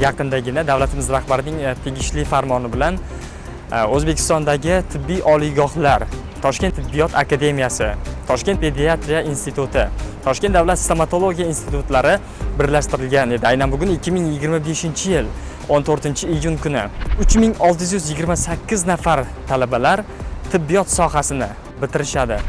yaqindagina davlatimiz rahbarining tegishli farmoni bilan O'zbekistondagi tibbiy oliygohlar, Toshkent tibbiyot akademiyasi, Toshkent pediatriya instituti, Toshkent davlat stomatologiya institutlari birlashtirilgan edi. Aynan bugun 2025-yil 14-iyun kuni 3628 nafar talabalar tibbiyot sohasini bitirishadi.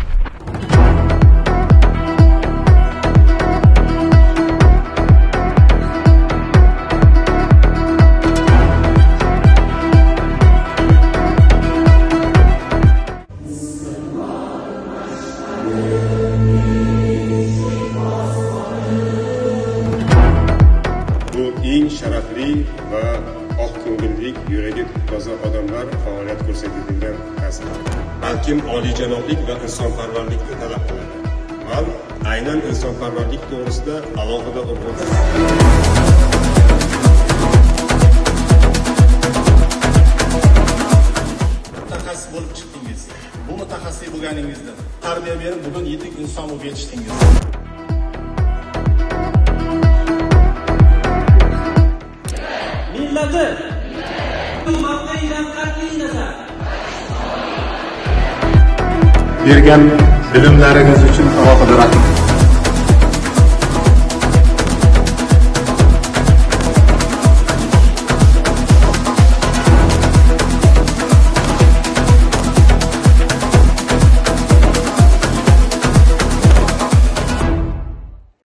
Bu eng sharafli va oqko'ngillik, yuragi toza odamlar faoliyat ko'rsatilgan kasb. Balkim oliyjanoblik va insonparvarlikni talab qiladi. Man aynan insonparvarlik to'g'risida alohida o'rgandim. Mutaxassis bo'lib chiqdingiz. Bu mutaxassis bo'lganingizda tarbiya berib, bugun yetuk inson bo'lib yetishdingiz. Millati maqtaydan qat'iy nazar bergan bilimlaringiz uchun alohida rahmat.